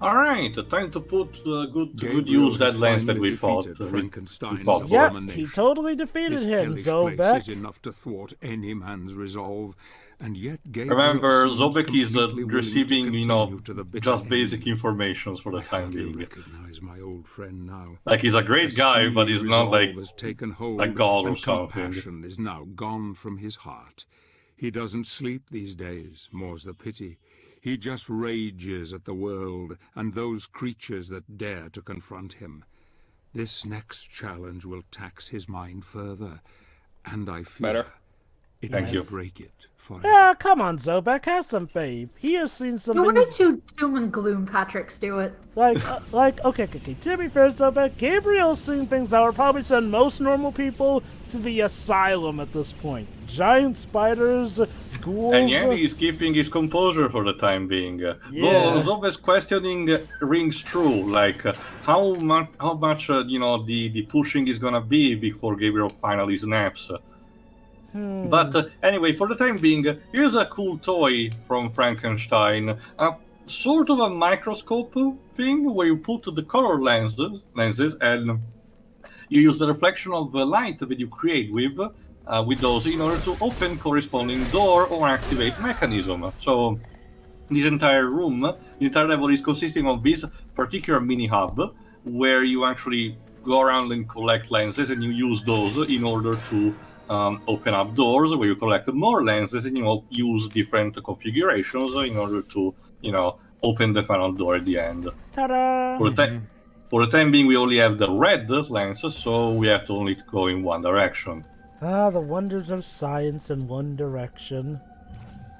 All right, time to put good Gabriel use that has lens that finally we fought. defeated Frankenstein's for. Yep, abomination. he totally defeated This him, hellish place Zobek. is enough to thwart any man's resolve, and yet Gabriel Remember, seems Zobek is completely willing receiving, to continue to the bitter just basic end. information for the I time hardly being. recognize my old friend now. Like, he's a great guy, but he's not like has taken hold, a god or and something. compassion is now gone from his heart. He doesn't sleep these days, more's the pity. He just rages at the world and those creatures that dare to confront him. This next challenge will tax his mind further, and I fear it may break it forever. Yeah, come on, Zobek, have some faith. He has seen some You're way things... too doom and gloom, Patrick Stewart. Okay. To be fair, Zobek, Gabriel's seen things that would probably send most normal people to the asylum at this point. Giant spiders, ghouls... And yet he's keeping his composure for the time being. Well, Zobek's questioning rings true. Like, how much the pushing is gonna be before Gabriel finally snaps. But anyway, for the time being, here's a cool toy from Frankenstein. Sort of a microscope thing where you put the color lenses and you use the reflection of the light that you create with those in order to open corresponding door or activate mechanism. So this entire room, the entire level is consisting of this particular mini hub where you actually go around and collect lenses, and you use those in order to open up doors where you collect more lenses, and use different configurations in order to open the final door at the end. Ta-da! For the time being, we only have the red lens, so we have to only go in one direction. Ah, the wonders of science in one direction.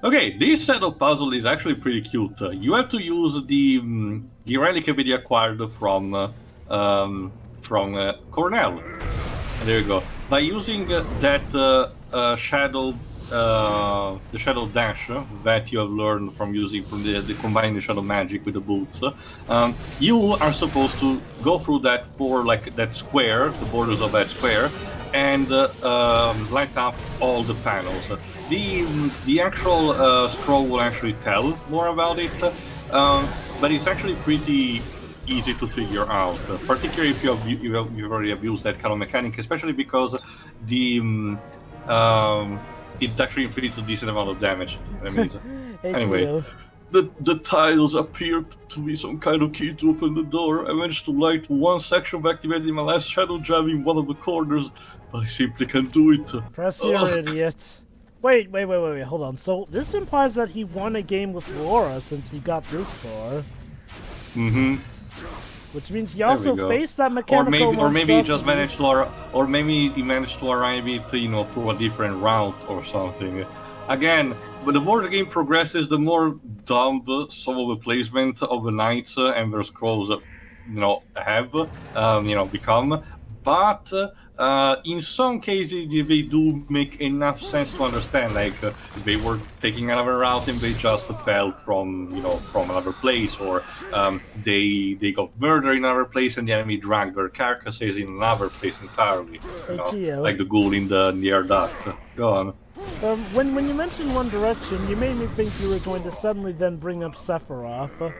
Okay, this set of puzzle is actually pretty cute. You have to use the relic we acquired from Cornell. And there you go. By using that shadow, the shadow dash that you have learned from the combining the shadow magic with the boots, you are supposed to go through that that square, the borders of that square, and light up all the panels. The actual scroll will actually tell more about it, but it's actually pretty easy to figure out, particularly if you've already abused that kind of mechanic, especially because it actually inflicts a decent amount of damage. Anyway, the tiles appeared to be some kind of key to open the door. I managed to light one section by activating my last shadow jab in one of the corners, but I simply can't do it. Press here, idiot. Wait, hold on. So this implies that he won a game with Laura since he got this far. Mm-hmm. Which means he also faced that mechanical or maybe he just managed to, or maybe he managed to arrive it, through a different route or something. Again, but the more the game progresses, the more dumb some of the placement of the knights and their scrolls, have, become. But in some cases, they do make enough sense to understand. Like they were taking another route and they just fell from another place, or they got murdered in another place and the enemy dragged their carcasses in another place entirely. Like the ghoul in the air duct. Go on. When you mentioned One Direction, you made me think you were going to suddenly then bring up Sephiroth.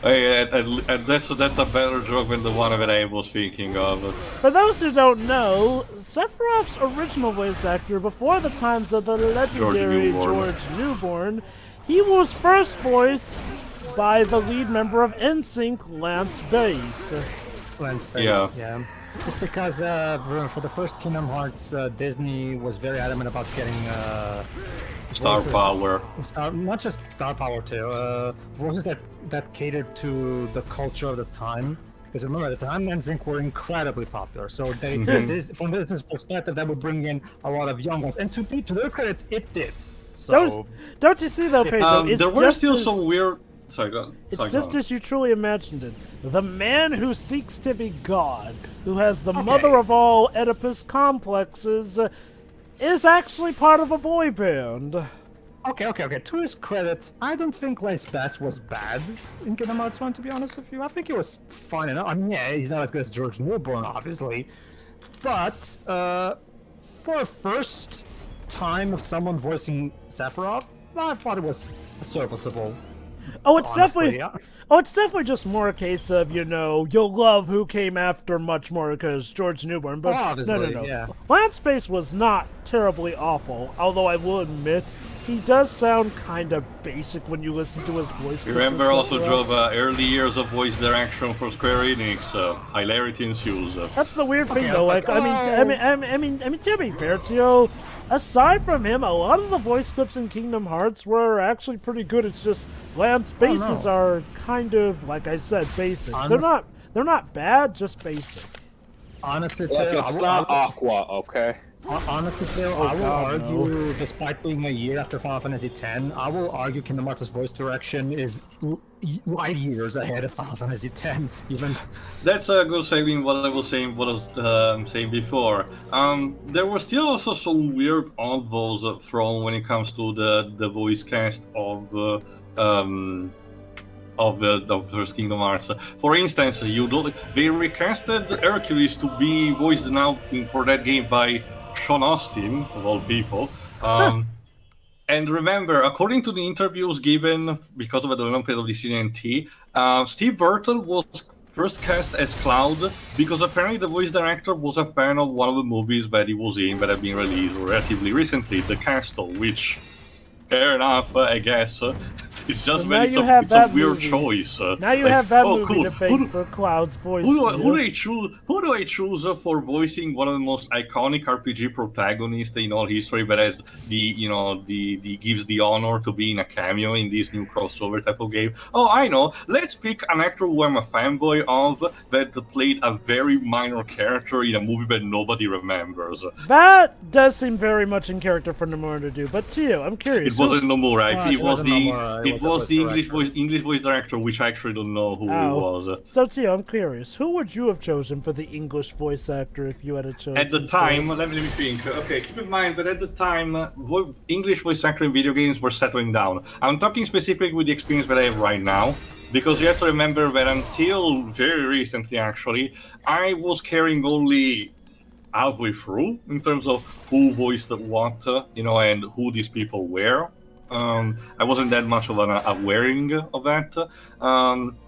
That's a better joke than the one that I was thinking of. For those who don't know, Sephiroth's original voice actor before the times of the legendary George Newborn, he was first voiced by the lead member of NSYNC, Lance Bass. Lance Bass, yeah. It's because for the first Kingdom Hearts, Disney was very adamant about getting Star power. Not just star power too. Voices that catered to the culture of the time. Because remember, at the time, NSYNC were incredibly popular. So they, from this perspective, that would bring in a lot of young ones. And to their credit, it did. So don't you see though, Pedro? There were still some weird. Sorry, go on. It's just as you truly imagined it. The man who seeks to be God, who has the mother of all Oedipus complexes, is actually part of a boy band. Okay. To his credit, I don't think Lance Bass was bad in Kingdom Hearts 1, to be honest with you. I think he was fine enough. I mean, yeah, he's not as good as George Newborn, obviously. But for a first time of someone voicing Sephiroth, I thought it was serviceable. Oh, it's honestly, definitely. yeah. Oh, it's definitely just more a case of, you'll love who came after much more because George Newborn. But Obviously, no. yeah. Landspace was not terribly awful, although I will admit he does sound kind of basic when you listen to his voice. Remember also, Job, early years of voice direction for Square Enix. Hilarity ensues. That's the weird thing, though. like, Like, I mean, to be fair to you, aside from him, a lot of the voice clips in Kingdom Hearts were actually pretty good. It's just land spaces are kind of, like I said, basic. They're not bad, just basic. Honestly, Look, too, it's not Aqua, okay? honestly, too, I will God, argue, despite being a year after Final Fantasy X, I will argue Kingdom Hearts' voice direction is light years ahead of Final Fantasy X. Even That's a good segue. What I was saying before. There were still also some weird oddballs thrown when it comes to the voice cast of the first Kingdom Hearts. For instance, they recasted Hercules to be voiced now for that game by Sean Austin, of all people. And remember, according to the interviews given because of the development of the CNT, Steve Burton was first cast as Cloud because apparently the voice director was a fan of one of the movies that he was in that had been released relatively recently, The Castle, which, fair enough, I guess. It's just Well, that it's a weird movie. choice. Now you have that movie cool. to thank for Cloud's voice. Who do I choose for voicing one of the most iconic RPG protagonists in all history, but has the gives the honor to be in a cameo in this new crossover type of game? Oh, I know. Let's pick an actor who I'm a fanboy of that played a very minor character in a movie that nobody remembers. That does seem very much in character for Nomura to do. But to you, I'm curious. It wasn't Nomura. Well, It was wasn't the Nomura, it was the voice English voice director, which I actually don't know who he was. So Tio, I'm curious. Who would you have chosen for the English voice actor if you had a choice? At the time, let me think. Okay, keep in mind that at the time, English voice actor in video games were settling down. I'm talking specifically with the experience that I have right now, because you have to remember that until very recently, actually, I was carrying only halfway through in terms of who voiced what, and who these people were. I wasn't that much of a wearing of that,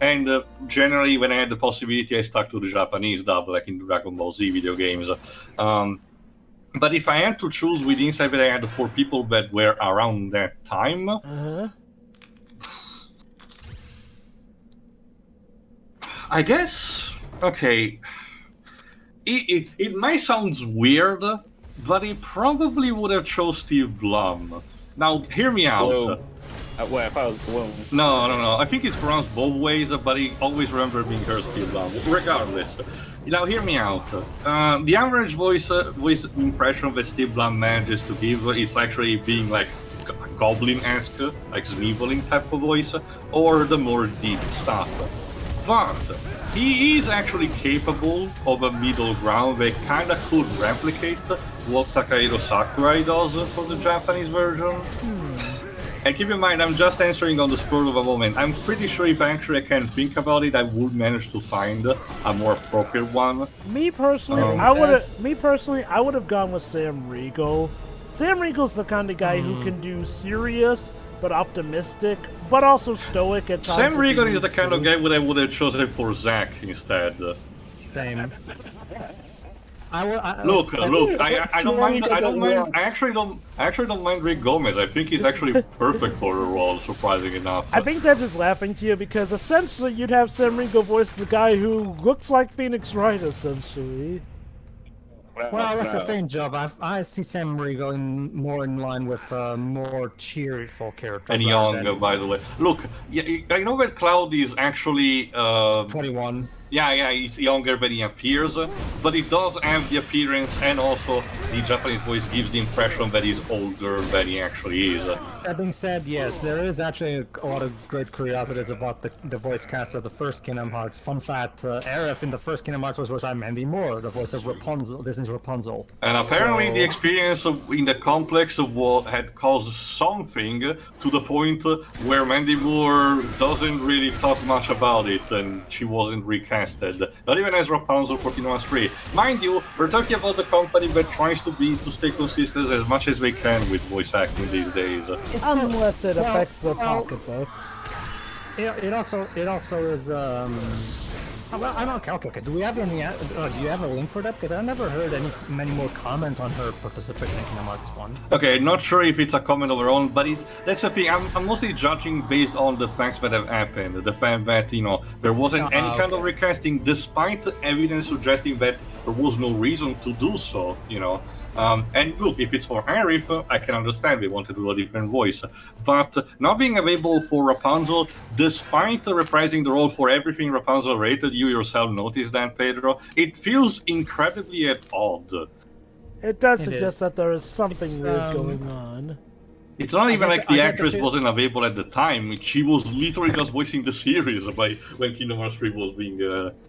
and generally, when I had the possibility, I stuck to the Japanese dub, like in Dragon Ball Z video games. But if I had to choose with Inside that I had for people that were around that time, I guess, okay, it might sound weird, but he probably would have chose Steve Blum. Now, hear me out. Wait, I thought it was Bloom. No. I think it's pronounced both ways, but I always remember being heard Steve Blum. Regardless. Now, hear me out. The average voice impression that Steve Blum manages to give is actually being like a goblin-esque, like sniveling type of voice, or the more deep stuff. But he is actually capable of a middle ground that kinda could replicate what Takahiro Sakurai does for the Japanese version. And keep in mind, I'm just answering on the spur of a moment. I'm pretty sure if actually I can think about it, I would manage to find a more appropriate one. Me personally, I would have gone with Sam Riegel. Sam Riegel's the kind of guy who can do serious but optimistic, but also stoic at times. Sam Riegel is the kind of guy that I would have chosen for Zack instead. same. I don't mind. I actually don't mind Rick Gomez. I think he's actually perfect for the role, surprising enough. I think that's just laughing to you because essentially you'd have Sam Riegel voice the guy who looks like Phoenix Wright, essentially. Well, that's a faint job. I see Sam Riegel more in line with more cheerful characters. And young, by the way. Look, I know that Cloud is actually 21. Yeah, he's younger than he appears, but he does have the appearance, and also the Japanese voice gives the impression that he's older than he actually is. That being said, yes, there is actually a lot of great curiosities about the voice cast of the first Kingdom Hearts. Fun fact, Aerith in the first Kingdom Hearts was voiced by Mandy Moore, the voice of Rapunzel, Disney's Rapunzel. And apparently the experience in the complex had caused something to the point where Mandy Moore doesn't really talk much about it, and she wasn't recast. Not even as Rapunzel for Kingdom Hearts 3. Mind you, we're talking about the company that tries to stay consistent as much as they can with voice acting these days. Unless it affects their pocketbooks. it also is. I don't. Okay. Do we have any? Do you have a link for that? Because I never heard many more comments on her participation in Kingdom Hearts 1. Okay, not sure if it's a comment of her own, but that's the thing. I'm mostly judging based on the facts that have happened. The fact that there wasn't any kind of recasting, despite evidence suggesting that there was no reason to do so. And look, if it's for Arif, I can understand they want to do a different voice. But not being available for Rapunzel, despite reprising the role for everything Rapunzel rated, you yourself noticed that, Pedro, it feels incredibly at odd. It does suggest that there is something weird going on. It's not even like the actress wasn't available at the time. She was literally just voicing the series when Kingdom Hearts 3 was being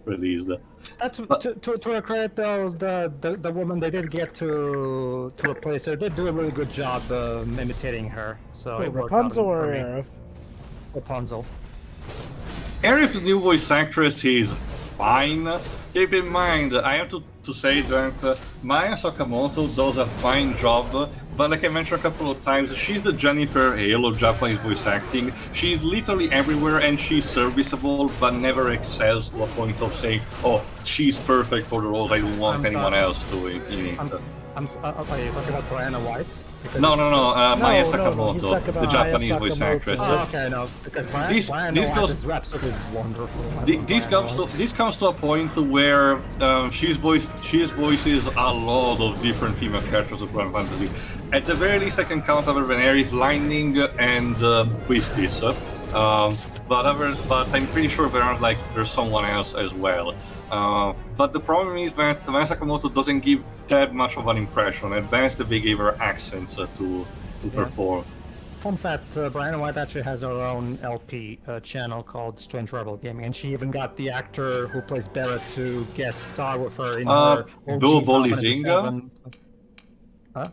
released. That's to her credit, though. The woman they did get to replace her did do a really good job imitating her. So Wait, it worked Rapunzel out or for me. Aerith? Rapunzel. Arif, the new voice actress, is fine. Keep in mind, I have to say that Maya Sakamoto does a fine job, but like I mentioned a couple of times, she's the Jennifer Hale of Japanese voice acting. She's literally everywhere and she's serviceable, but never excels to a point of saying, oh, she's perfect for the roles, I don't want anyone else doing it. Are you talking about Brianna White? No, Maya No, Sakamoto, the Japanese voice actress. Oh, okay, no, because Brianna White is absolutely wonderful. This comes to a point where she voices a lot of different female characters of Final Fantasy. At the very least, I can count other than Aerith, Lightning, and Quistis. But I'm pretty sure there's someone else as well. But the problem is that Maya Sakamoto doesn't give that much of an impression. At best, they gave her accents to perform. Fun fact, Brianna White actually has her own LP channel called Strange Rebel Gaming, and she even got the actor who plays Barrett to guest star with her in her Bill Bolizinga? Huh?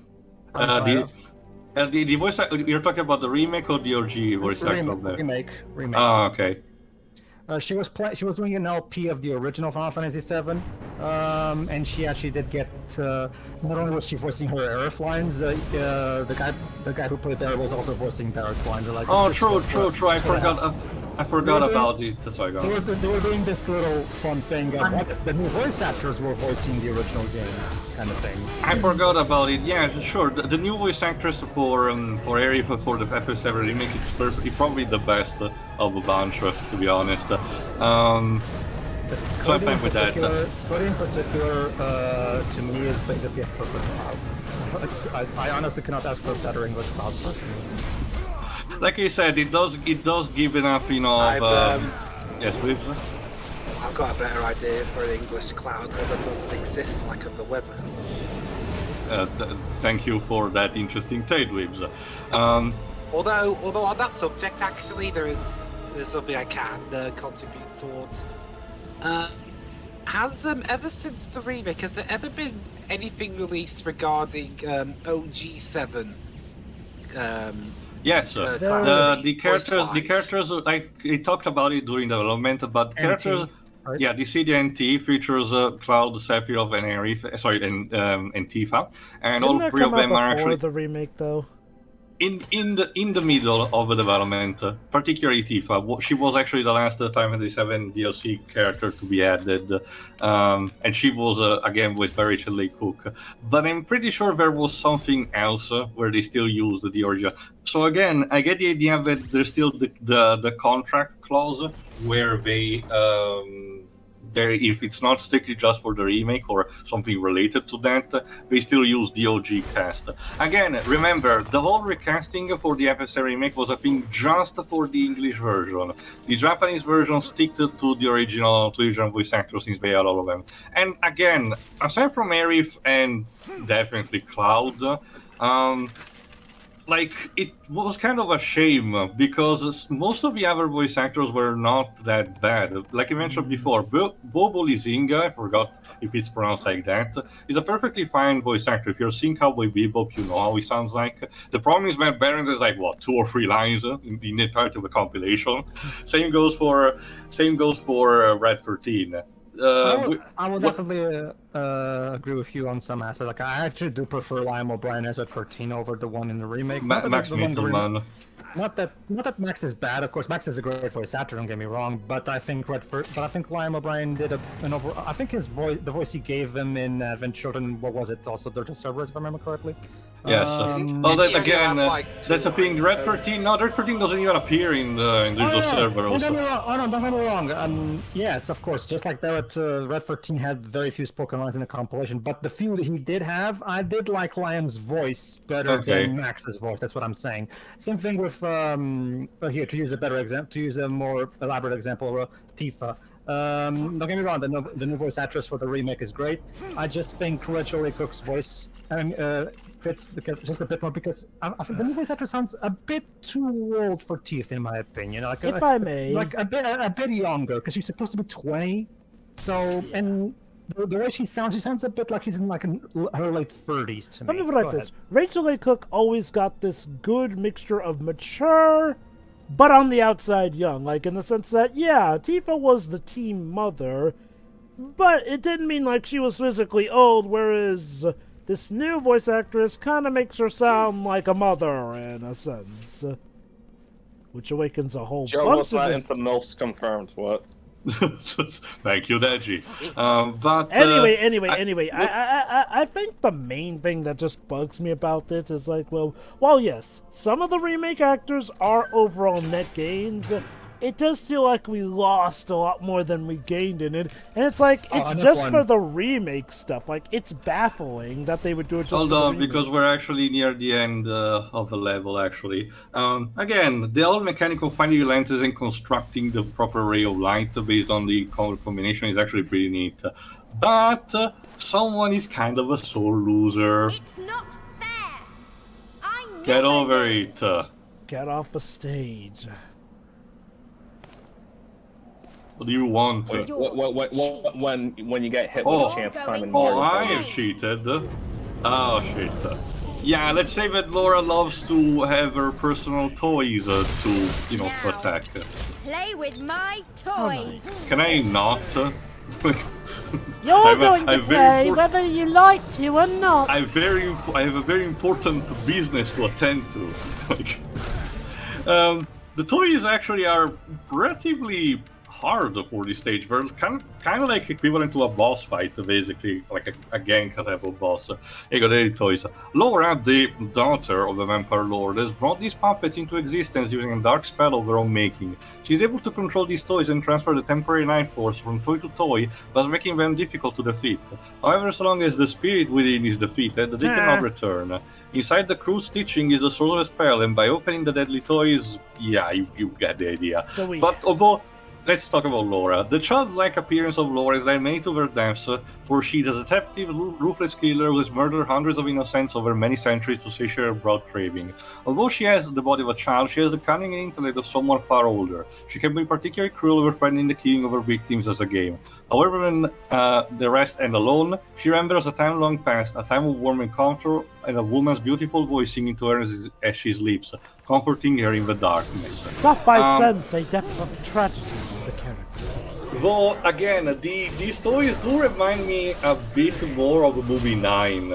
The voice you're talking about the remake or the OG voice actor? Remake. Oh, okay. She was doing an LP of the original Final Fantasy VII, and she actually did get. Not only was she voicing her Aerith lines, the guy who played Barrett was also voicing Barrett's lines. True. I forgot about it. That's why I got. They were doing this little fun thing of what if the new voice actors were voicing the original game, kind of thing. I forgot about it. Yeah, sure. The new voice actress for Aerith for the FF7 remake, it's probably the best of a bunch, to be honest. So I'm fine with that. Cody in particular, to me, is basically a perfect cloud. I honestly cannot ask for a better English cloud person. Like I said, it does give enough, yes, please. I've got a better idea for an English cloud river doesn't exist like on the weather. Thank you for that interesting take, Weebs. Although on that subject, actually, there's something I can contribute towards. Has ever since the remake, has there ever been anything released regarding OG7? Yes, the characters. Like we talked about it during development, but characters. Right? Yeah, the CDNT features Cloud, Sephiroth, and Aerith. And Tifa, and Didn't all three of them are actually the remake, though. In the middle of the development, particularly Tifa. She was actually the last Final Fantasy VII DLC character to be added, and she was again with Rachel Lee Cook. But I'm pretty sure there was something else where they still used the original. So again, I get the idea that there's still the contract clause where they. If it's not strictly just for the remake or something related to that, they still use the OG cast. Again, remember, the whole recasting for the FF7 remake was a thing just for the English version. The Japanese version stick to the original voice actors since they are all of them. And again, aside from Aerith and definitely Cloud, it was kind of a shame because most of the other voice actors were not that bad. Like I mentioned before, Bobo Lizinga, I forgot if it's pronounced like that, is a perfectly fine voice actor. If you're seeing Cowboy Bebop, you know how he sounds like. The problem is that Baron is 2 or 3 lines in the entirety of the compilation. Same goes for Red 13. I will definitely agree with you on some aspects. I actually do prefer Lionel O'Brien as Red 13 over the one in the remake. Max Mittelman. not that Max is bad. Of course, Max is a great voice actor. Don't get me wrong, but I think Liam O'Brien did an over. I think his voice, the voice he gave him in Advent Children, what was it? Also Dirge of Cerberus, if I remember correctly. Yes. Well, that, again, that's the thing. Red 13. No, Red 13 doesn't even appear in Dirge of Cerberus. Don't get me wrong. Yes, of course. Just like that, Red 13 had very few spoken lines in the compilation, but the few that he did have, I did like Liam's voice better than Max's voice. That's what I'm saying. Same thing with here, to use a better example, to use a more elaborate example, Tifa. Don't get me wrong, the new voice actress for the remake is great. I just think Rachel Cook's voice fits just a bit more because I think the new voice actress sounds a bit too old for Tifa, in my opinion. Like, if I may, like a bit younger, because she's supposed to be 20. So and the way she sounds a bit like she's in her late 30s to me. Let me put it like this: Rachel A. Cook always got this good mixture of mature, but on the outside young, like in the sense that, yeah, Tifa was the team mother, but it didn't mean like she was physically old, whereas this new voice actress kind of makes her sound like a mother in a sense, which awakens a whole Joe bunch was of right it. into MILFs confirmed, what? Thank you, Deji. But Anyway, I think the main thing that just bugs me about this is like, well, yes, some of the remake actors are overall net gains. It does feel like we lost a lot more than we gained in it, and it's like, it's just for the remake stuff. Like, it's baffling that they would do it just Hold for the on, remake. because we're actually near the end of the level, actually. Again, the old mechanical finding lenses and constructing the proper ray of light based on the color combination is actually pretty neat. But someone is kind of a sore loser. It's not fair. I Get never over lose. it. Get off the stage. What do you want? When you get hit with a chance, Simon. I have cheated. Oh shit. Yeah, let's say that Laura loves to have her personal toys to, protect. Play with my toys. Can I not? You're going to play whether you like to or not. I have a very important business to attend to. The toys actually are relatively hard for this stage. They're kind of like equivalent to a boss fight, basically, like a gank level boss. You got any toys. Laura, the daughter of the Vampire Lord, has brought these puppets into existence using a dark spell of her own making. She's able to control these toys and transfer the temporary life force from toy to toy, thus making them difficult to defeat. However, so long as the spirit within is defeated, they cannot return. Inside the crew's stitching is the source of the spell, and by opening the deadly toys, yeah, you get the idea. But although, let's talk about Laura. The childlike appearance of Laura is led many to her deaths, for she is a deceptive, ruthless killer who has murdered hundreds of innocents over many centuries to satiate her broad craving. Although she has the body of a child, she has the cunning and intellect of someone far older. She can be particularly cruel, overthreatening the killing of her victims as a game. However, when the rest end alone, she remembers a time long past, a time of warm encounter, and a woman's beautiful voice singing to her as she sleeps, comforting her in the darkness. That by sense a depth of tragedy to the character. Though, again, these toys do remind me a bit more of the movie 9.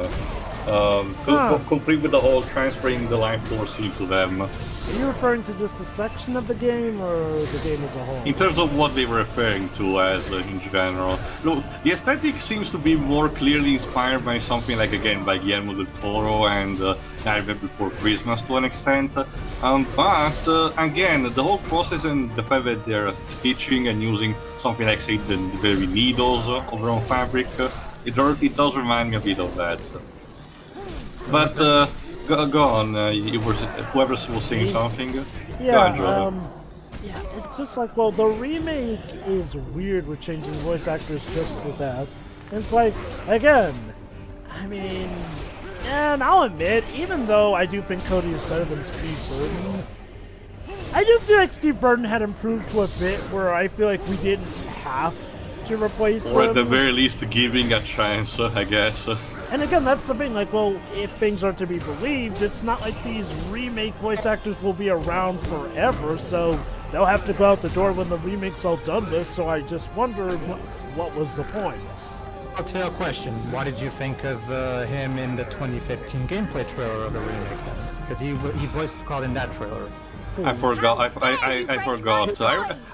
Complete with the whole transferring the life force into them. Are you referring to just a section of the game, or the game as a whole? In terms of what they were referring to as in general. Look, the aesthetic seems to be more clearly inspired by something like, again, by Guillermo del Toro and Nightmare Before Christmas to an extent. But, again, the whole process and the fact that they're stitching and using something like, say, the very needles of their own fabric, it does remind me a bit of that. But, go on, whoever was saying something. Yeah, yeah, it's just like, well, the remake is weird with changing voice actors just for that. And it's like, again, I mean, and I'll admit, even though I do think Cody is better than Steve Burton, I do feel like Steve Burton had improved to a bit where I feel like we didn't have to replace him. Or at the very least giving a chance, I guess. And again, that's the thing, like, well, if things are to be believed, it's not like these remake voice actors will be around forever, so they'll have to go out the door when the remake's all done with, so I just wonder what was the point. I'll tell you a question. What did you think of him in the 2015 gameplay trailer of the remake then? Because he voiced Carl in that trailer. I forgot. I forgot.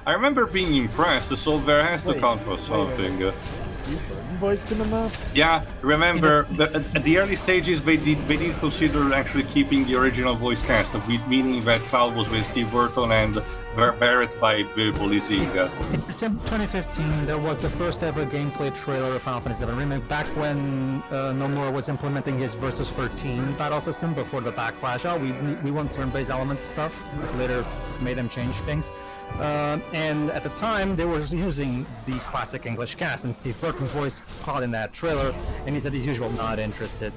I remember being impressed, so there has to count for something. Steve Burton voiced him in that? Yeah, remember at the early stages they did consider actually keeping the original voice cast, meaning that Cloud was with Steve Burton and Barrett by Billy Zinga. In December 2015, there was the first ever gameplay trailer of Final Fantasy VII Remake, back when Nomura was implementing his Versus 13 battle system before the backlash. Oh, we want turn-based elements stuff. Later made them change things. And at the time, they were using the classic English cast, and Steve Burton voiced Cloud in that trailer, and he said his usual not interested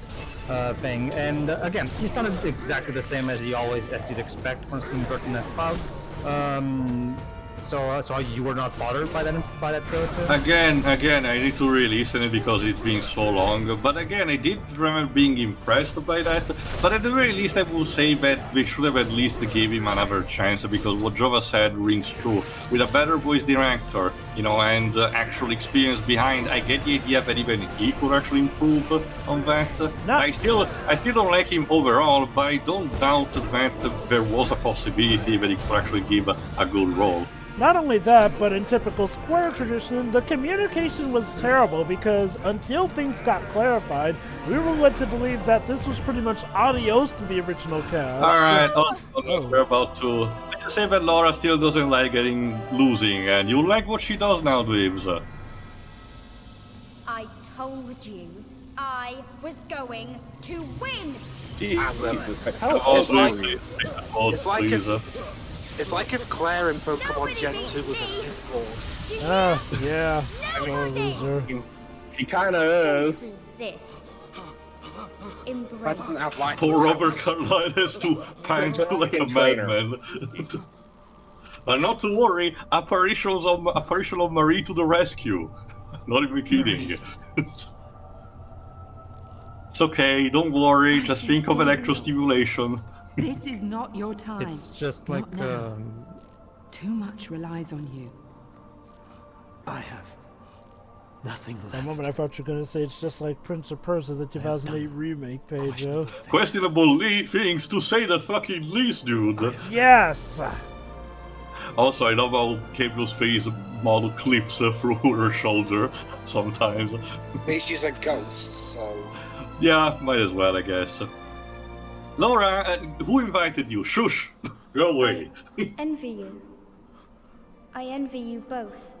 thing. And again, he sounded exactly the same as you'd expect from Steve Burton as Cloud. So you were not bothered by that trailer too? Again, I need to re-listen it because it's been so long. But again, I did remember being impressed by that. But at the very least, I will say that they should have at least gave him another chance, because what Jova said rings true. With a better voice director, and actual experience behind, I get the idea that even he could actually improve on that. No. I still don't like him overall, but I don't doubt that there was a possibility that he could actually give a good role. Not only that, but in typical Square tradition, the communication was terrible because until things got clarified, we were led to believe that this was pretty much adios to the original cast. Alright, we're about to... I just say that Laura still doesn't like losing, and you like what she does now, Dweebs. I told you I was going to win. Jesus. It's like if Claire in Pokemon Gen 2 was a Sith Lord. Yeah. So loser. He kind of is. Resist. That Embrace. doesn't have light. Poor Robert Carlyle has to pant like a madman. But not to worry, apparition of Marie to the rescue. Not even kidding. It's okay, don't worry, just think of electrostimulation. This is not your time. It's just Not like now. Too much relies on you. I have nothing For a left. moment I thought you were going to say it's just like Prince of Persia, the 2008 remake page, yo. Questionable things to say the fucking least, dude. Yes! Also, I love how Gabriel's face model clips through her shoulder sometimes. At least she's a ghost, so... Yeah, might as well, I guess. Laura, who invited you? Shush! Go away. Envy you. I envy you both.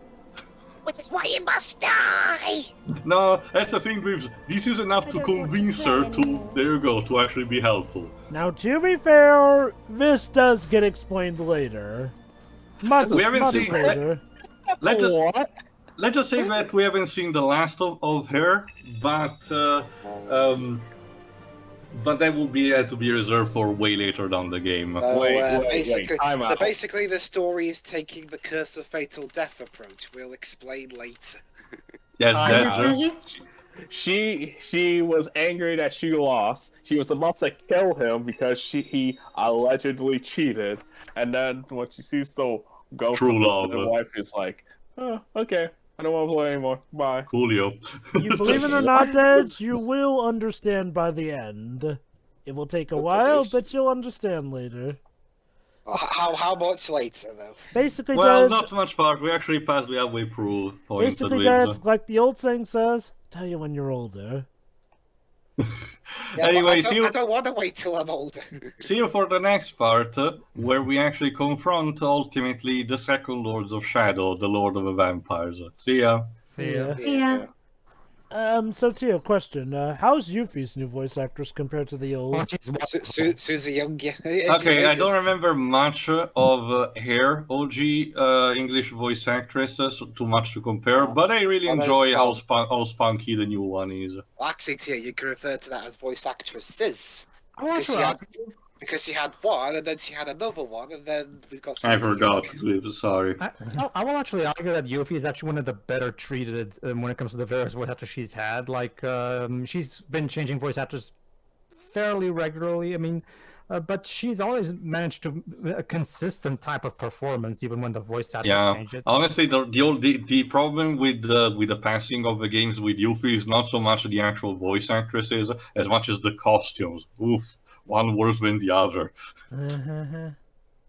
Which is why you must die! No, that's the thing, Dreams. This is enough I to don't want to convince play her anymore. there you go, to actually be helpful. Now, to be fair, this does get explained later. Much seen- later. Let's just say that we haven't seen the last of her, but that will be to be reserved for way later down the game. Basically, the story is taking the Curse of Fatal Death approach. We'll explain later. Yes, She was angry that she lost. She was about to kill him because he allegedly cheated, and then when she sees the ghost True of his love. dead wife, is like, oh, okay, I don't want to play anymore. Bye. Coolio. You believe it or not, Dej, you will understand by the end. It will take a while, but you'll understand later. How much later, though? Basically, Well, Dej, not much part. We actually passed the halfway through point. basically, Dej, like the old saying says, tell you when you're older. Yeah, Anyway, I don't want to wait till I'm older. See you for the next part, where we actually confront ultimately the second Lords of Shadow, the Lord of the Vampires. See ya. See ya. Yeah. So Tio, question, how's Yuffie's new voice actress compared to the old? Susie Young, yeah. Okay, I don't remember much of her OG English voice actress, so too much to compare, but I really enjoy how spunky the new one is. Well, actually, Tia, you can refer to that as voice actresses. Oh, Because she had one, and then she had another one, and then we've got I Susie forgot, Young. sorry. I will actually argue that Yuffie is actually one of the better treated when it comes to the various voice actors she's had. Like, she's been changing voice actors fairly regularly. I mean, but she's always managed to a consistent type of performance, even when the voice actors change it. Honestly, the problem with the passing of the games with Yuffie is not so much the actual voice actresses as much as the costumes. Oof. One worse than the other.